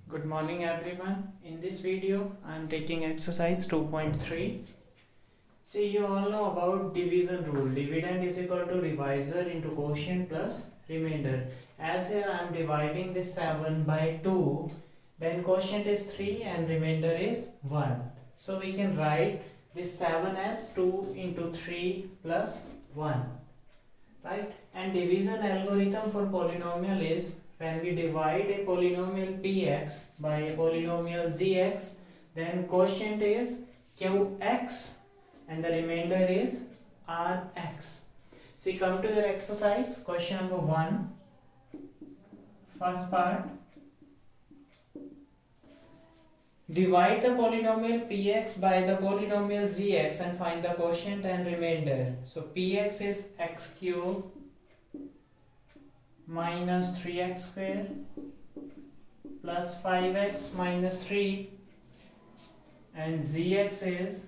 Good morning everyone. In this video I am taking exercise 2.3. See, you all know about division rule. Dividend is equal to divisor into quotient plus remainder. As here I am dividing this 7 by 2, then quotient is 3 and remainder is 1. So we can write this 7 as 2 into 3 plus 1. Right? And division algorithm for polynomial is when we divide a polynomial px by a polynomial zx, then quotient is qx and the remainder is rx. See, come to your exercise, question number 1. First part. Divide the polynomial px by the polynomial zx and find the quotient and remainder. So px is x cube minus 3x square plus 5x minus 3, and zx is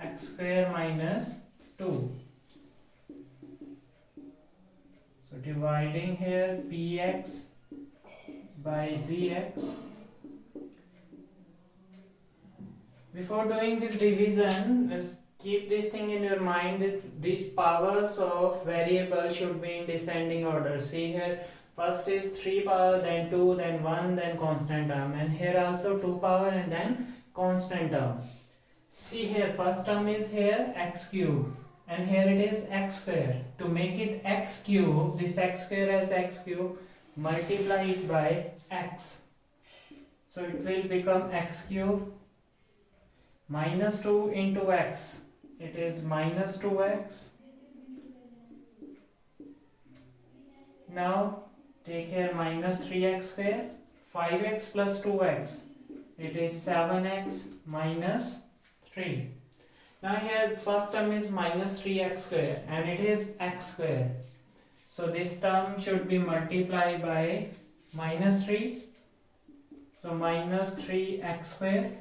x square minus 2. So dividing here px by zx. Before doing this division, just keep this thing in your mind that these powers of variable should be in descending order. See here, first is 3 power, then 2, then 1, then constant term, and here also 2 power and then constant term. See here, first term is here x cube and here it is x square. To make it x cube, this x square as x cube, multiply it by x. So it will become x cube minus 2 into x. It is minus 2x. Now take here minus 3x square, 5x plus 2x. It is 7x minus 3. Now here first term is minus 3x square and it is x square. So this term should be multiplied by minus 3. So minus 3x square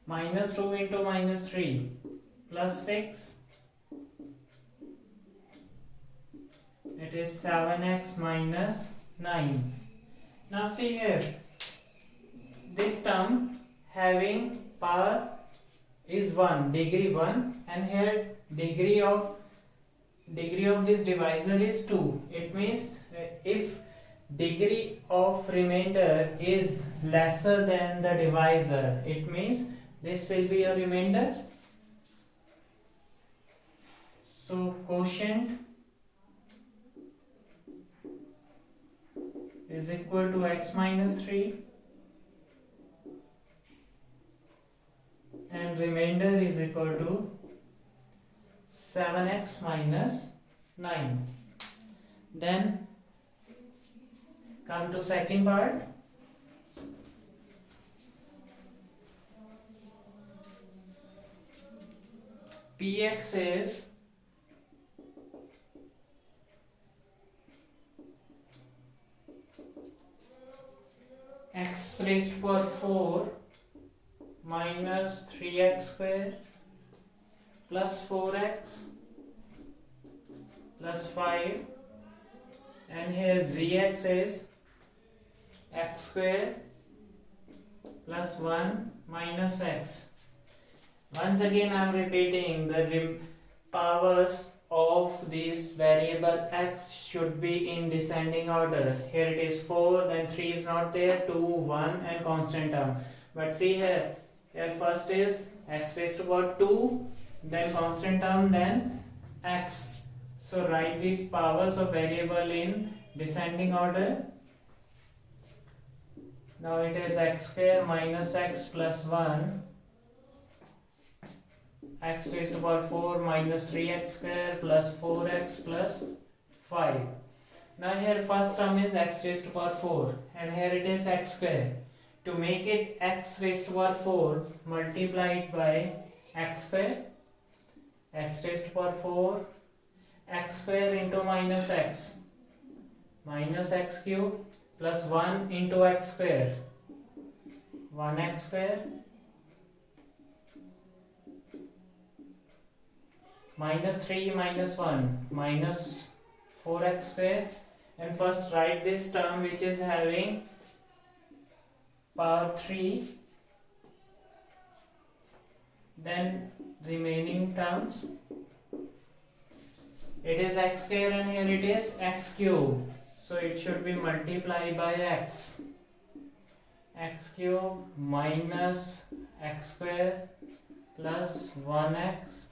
minus 2 into minus 3 plus 6. It is 7x minus 9. Now see here, this term having power is 1, degree 1, and here degree of this divisor is 2. It means if degree of remainder is lesser than the divisor, it means this will be a remainder. So quotient is equal to x minus 3 and remainder is equal to 7x minus 9. Then come to second part. Px is x raised to power 4 minus 3x square plus 4x plus 5, and here zx is x square plus 1 minus x. Once again I am repeating, the powers of this variable x should be in descending order. Here it is 4, then 3 is not there, 2, 1 and constant term. But see here first is x raised to power 2, then constant term, then x. So write these powers of variable in descending order. Now it is x square minus x plus 1, x raised to power 4 minus 3x square plus 4x plus 5. Now here first term is x raised to power 4 and here it is x square. To make it x raised to power 4, multiply it by x square. X raised to power 4, x square into minus x cube plus 1 into x square, 1x square minus 3 minus 1 minus 4x square, and first write this term which is having power 3, then remaining terms, it is x square and here it is x cube, so it should be multiplied by x cube minus x square plus 1x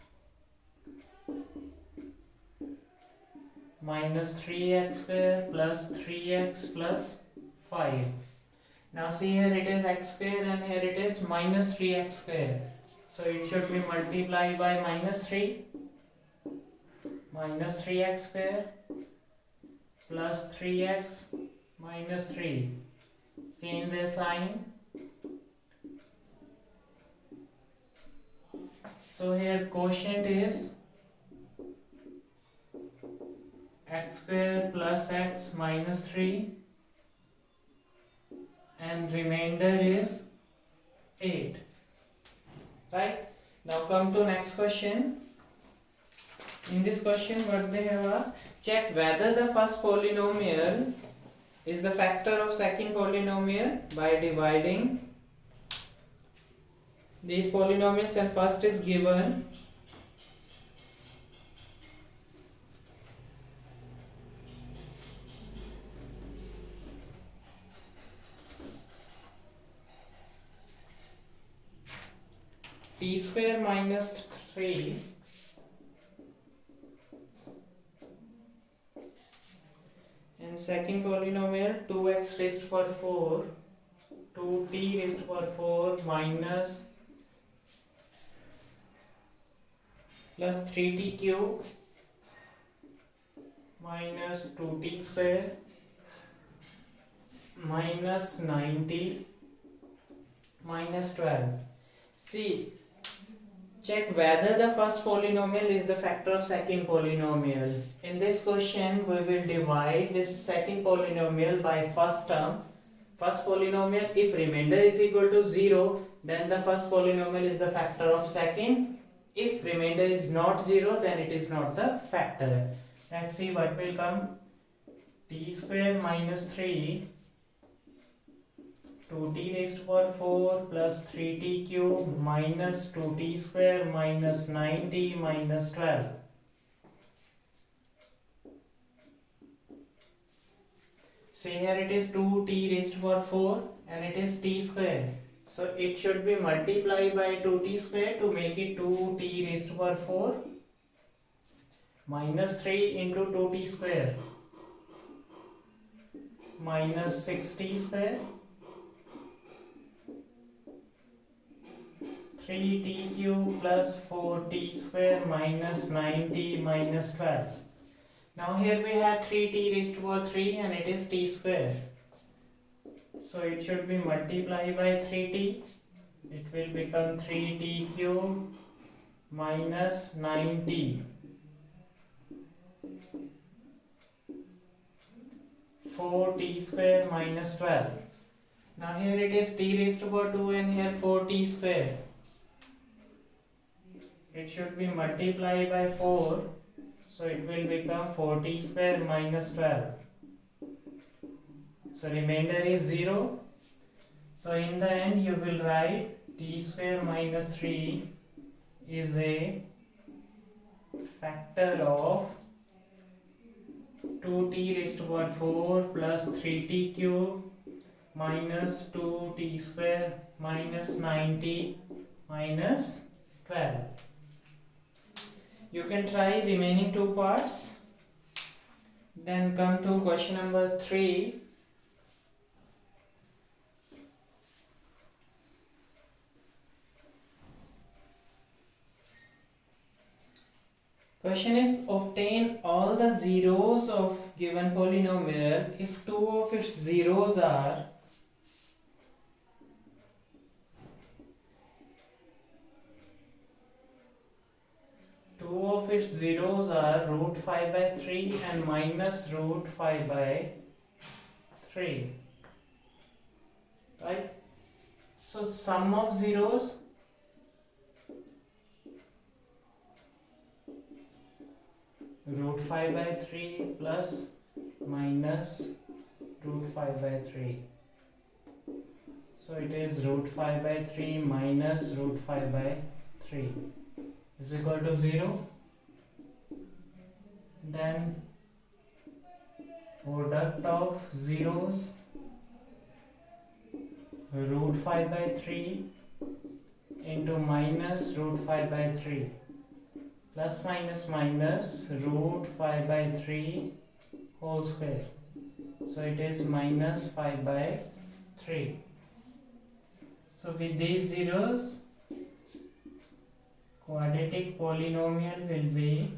minus 3x square plus 3x plus 5. Now see, here it is x square and here it is minus 3x square, so it should be multiplied by minus 3x square plus 3x minus 3. See in the sign. So here quotient is x square plus x minus 3 and remainder is 8. Right? Now come to next question. In this question what they have asked, check whether the first polynomial is the factor of second polynomial by dividing these polynomials, and first is given t square minus 3 and second polynomial 2x raised to power 4 2t raised to power 4 minus plus 3t cube minus 2t square minus 9t minus 12. See, check whether the first polynomial is the factor of second polynomial. In this question, we will divide this second polynomial by first term. First polynomial, if remainder is equal to 0, then the first polynomial is the factor of second. If remainder is not 0, then it is not the factor. Let's see what will come. T square minus 3 2t raised to power 4 plus 3t cube minus 2t square minus 9t minus 12. See, here it is 2t raised to power 4 and it is t square. So it should be multiplied by 2t square to make it 2t raised to power 4 minus 3 into 2t square minus 6t square 3t cube plus 4t square minus 9t minus 12. Now here we have 3t raised to power 3 and it is t square. So it should be multiplied by 3t. It will become 3t cube minus 9t. 4t square minus 12. Now here it is t raised to power 2 and here 4t square. It should be multiplied by 4. So it will become 4t square minus 12. So remainder is 0. So in the end you will write t square minus 3 is a factor of 2t raised to power 4 plus 3t cube minus 2t square minus 9t minus 12. You can try remaining two parts. Then come to question number 3. Question is, obtain all the zeros of given polynomial if two of its zeros are root 5 by 3 and minus root 5 by 3. Right? So sum of zeros root 5 by 3 plus minus root 5 by 3. So it is root 5 by 3 minus root 5 by 3 is equal to 0. Then product of zeros, root 5 by 3 into minus root 5 by 3 plus minus minus root 5 by 3 whole square. So it is minus 5 by 3. So with these zeros, quadratic polynomial will be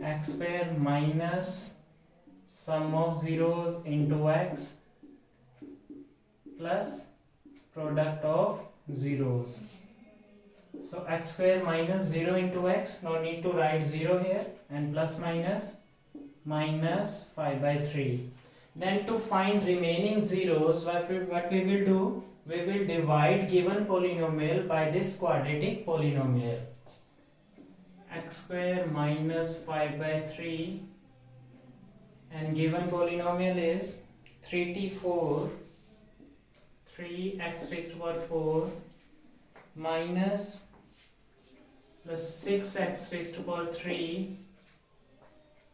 x square minus sum of zeros into x plus product of zeros. So x square minus 0 into x, no need to write 0 here, and plus minus 5 by 3. Then to find remaining zeros, what we will do, we will divide given polynomial by this quadratic polynomial. X square minus 5 by 3, and given polynomial is 3t4, 3x raised to power 4 minus plus 6x raised to power 3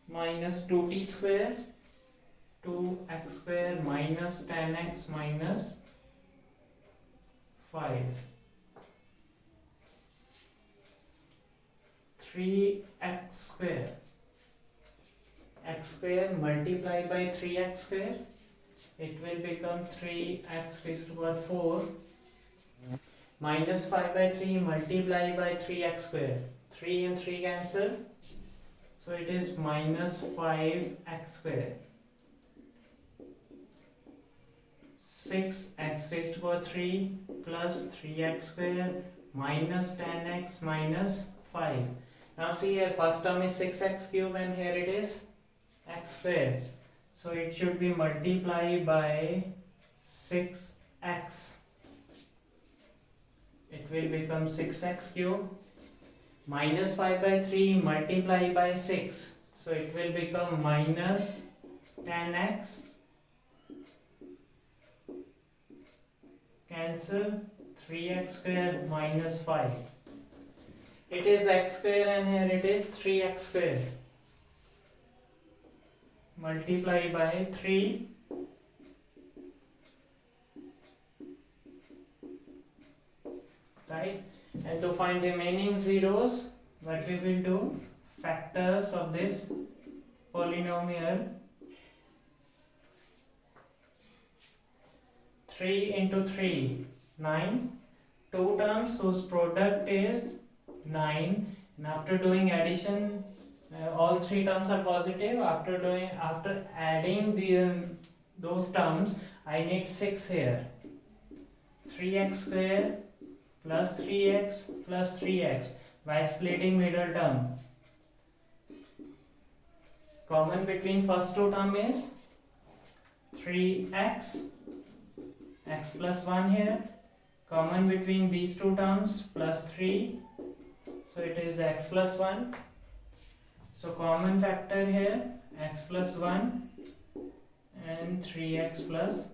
minus 2t square, 2x square minus 10x minus 5. 3x square, x square multiplied by 3x square, it will become 3x raised to power 4 minus 5 by 3 multiplied by 3x square, 3 and 3 cancel, so it is minus 5x square. 6x raised to power 3 plus 3x square minus 10x minus 5. Now see here, first term is 6x cube and here it is x square. So it should be multiplied by 6x. It will become 6x cube minus 5 by 3 multiplied by 6. So it will become minus 10x. Cancel 3x square minus 5. It is x square and here it is 3x square. Multiply by 3. Right? And to find remaining zeros, what we will do? Factors of this polynomial. 3 into 3, 9. Two terms whose product is 9, and after doing addition, all three terms are positive. After adding those terms, I need 6 here. 3x square plus 3x plus 3x by splitting middle term. Common between first two term is 3x, x plus 1 here. Common between these two terms plus 3, so it is x plus 1. So common factor here, x plus 1 and 3x plus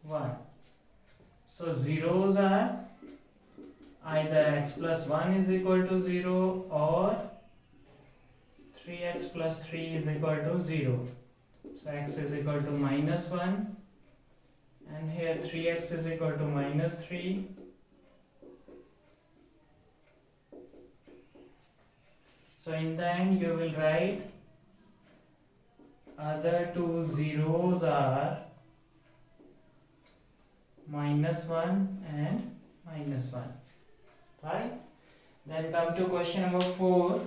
1. So zeros are either x plus 1 is equal to 0 or 3x plus 3 is equal to 0. So x is equal to minus 1 and here 3x is equal to minus 3. So in the end you will write other two zeros are minus 1 and minus 1. Right? Then come to question number 4.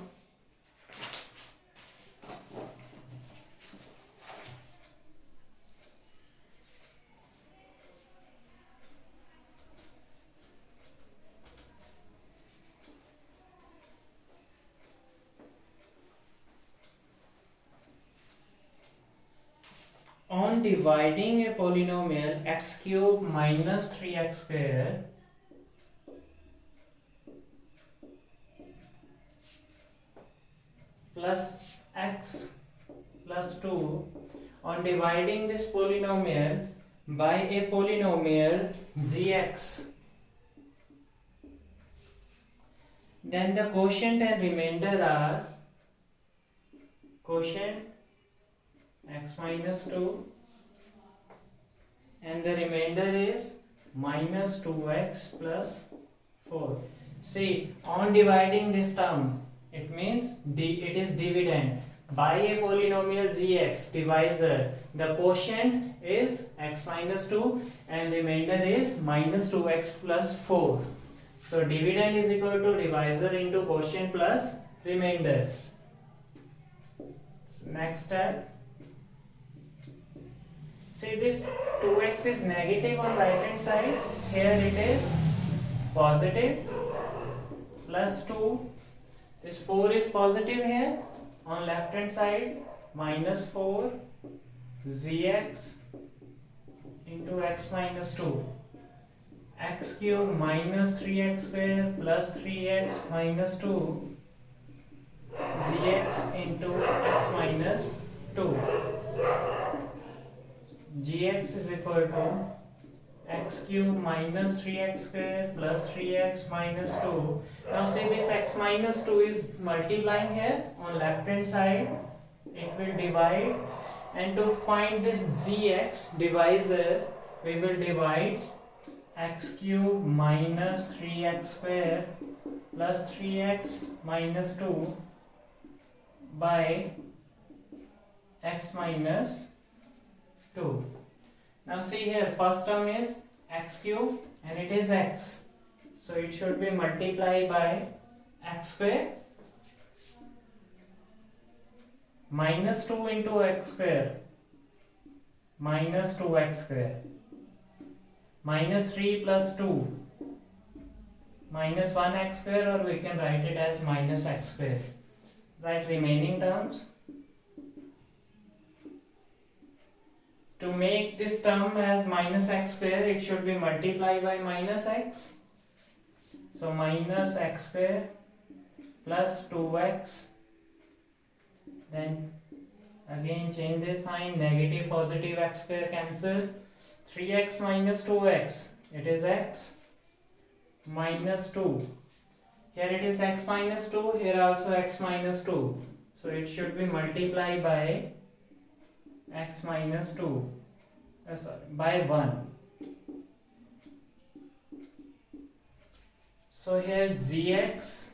On dividing a polynomial x cube minus 3x square plus x plus 2, on dividing this polynomial, by a polynomial gx, then the quotient and remainder are quotient x minus 2 and the remainder is minus 2x plus 4. See, on dividing this term, it means it is dividend by a polynomial gx divisor. The quotient is x minus 2 and remainder is minus 2x plus 4. So dividend is equal to divisor into quotient plus remainder. So next step. See, this 2x is negative on right hand side. Here it is positive plus 2. This 4 is positive here. On left hand side minus 4 gx into x minus 2. X cube minus 3x square plus 3x minus 2 gx into x minus 2. Gx is equal to x cube minus 3x square plus 3x minus 2. Now see, this x minus 2 is multiplying here on left hand side. It will divide, and to find this gx divisor we will divide x cube minus 3x square plus 3x minus 2 by x minus 2. Now see here, first term is x cube and it is x, so it should be multiplied by x square minus 2 into x square minus 2x square minus 3 plus 2 minus 1x square, or we can write it as minus x square. Write remaining terms. To make this term as minus x square, it should be multiplied by minus x. So minus x square plus 2x. Then again change the sign, negative positive x square cancel. 3x minus 2x, it is x minus 2. Here it is x minus 2, here also x minus 2. So it should be multiplied by x minus 2, by 1. So here gx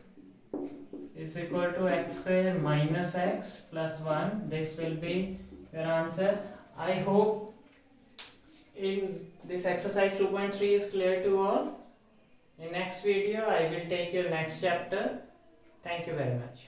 is equal to x square minus x plus 1. This will be your answer. I hope in this exercise 2.3 is clear to all. In next video I will take your next chapter. Thank you very much.